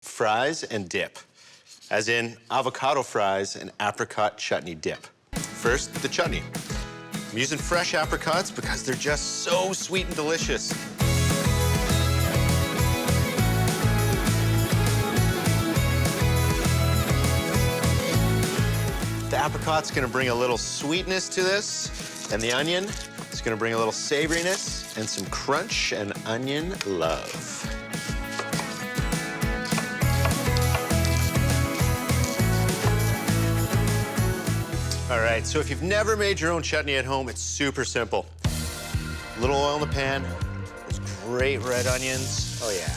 fries and dip, as in avocado fries and apricot chutney dip. First, the chutney. I'm using fresh apricots because they're just so sweet and delicious. The apricot's gonna bring a little sweetness to this, and the onion is gonna bring a little savoriness and some crunch and onion love. All right, so if you've never made your own chutney at home, it's super simple. A little oil in the pan, those great red onions. Oh yeah.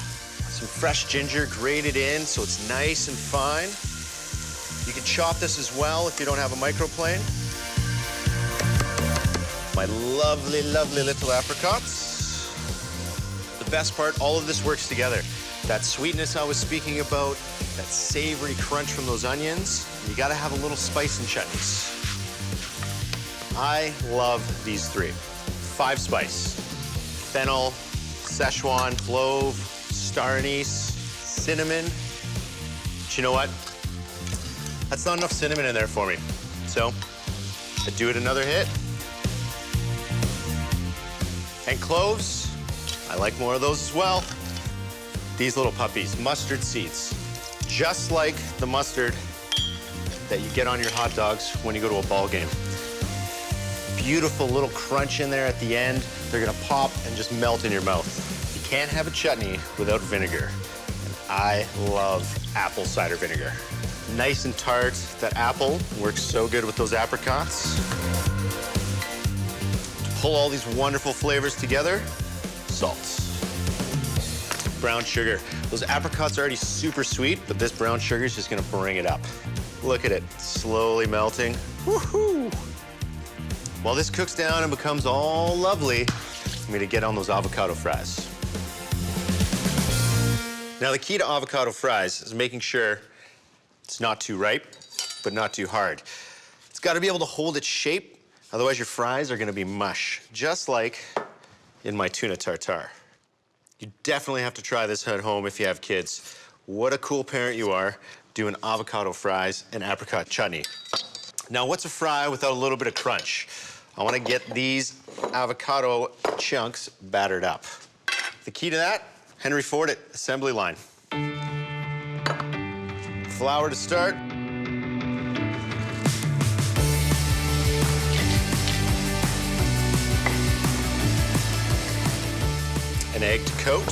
Some fresh ginger grated in so it's nice and fine. You can chop this as well if you don't have a microplane. My lovely, lovely little apricots. The best part, all of this works together. That sweetness I was speaking about, that savory crunch from those onions, you gotta have a little spice in chutneys. I love these three. 5 spice. Fennel, Szechuan, clove, star anise, cinnamon. But you know what? That's not enough cinnamon in there for me. So, I do it another hit. And cloves, I like more of those as well. These little puppies, mustard seeds. Just like the mustard that you get on your hot dogs when you go to a ball game. Beautiful little crunch in there at the end. They're gonna pop and just melt in your mouth. You can't have a chutney without vinegar. And I love apple cider vinegar. Nice and tart. That apple works so good with those apricots. To pull all these wonderful flavors together, salt. Brown sugar. Those apricots are already super sweet, but this brown sugar is just gonna bring it up. Look at it, slowly melting. Woohoo! While this cooks down and becomes all lovely, I'm gonna get on those avocado fries. Now, the key to avocado fries is making sure it's not too ripe, but not too hard. It's gotta be able to hold its shape, otherwise your fries are gonna be mush, just like in my tuna tartare. You definitely have to try this at home if you have kids. What a cool parent you are, doing avocado fries and apricot chutney. Now, what's a fry without a little bit of crunch? I wanna get these avocado chunks battered up. The key to that, Henry Ford it, assembly line. Flour to start. An egg to coat.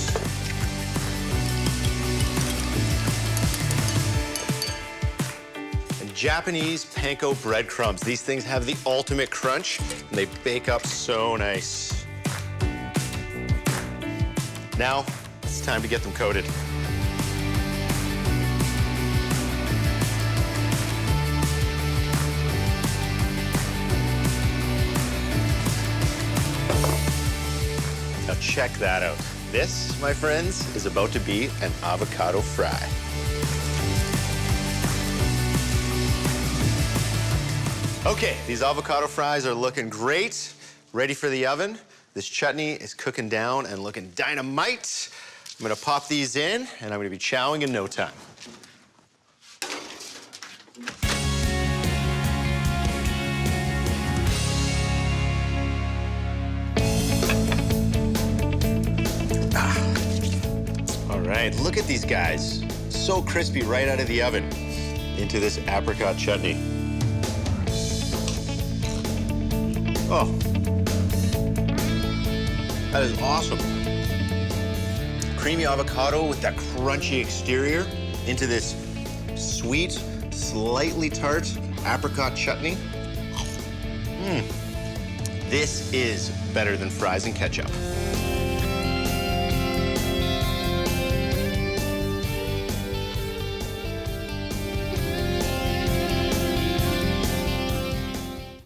And Japanese panko breadcrumbs. These things have the ultimate crunch, and they bake up so nice. Now, it's time to get them coated. Now check that out. This, my friends, is about to be an avocado fry. Okay, these avocado fries are looking great. Ready for the oven. This chutney is cooking down and looking dynamite. I'm gonna pop these in, and I'm gonna be chowing in no time. All right, look at these guys. So crispy right out of the oven into this apricot chutney. Oh, that is awesome. Creamy avocado with that crunchy exterior into this sweet, slightly tart apricot chutney. This is better than fries and ketchup.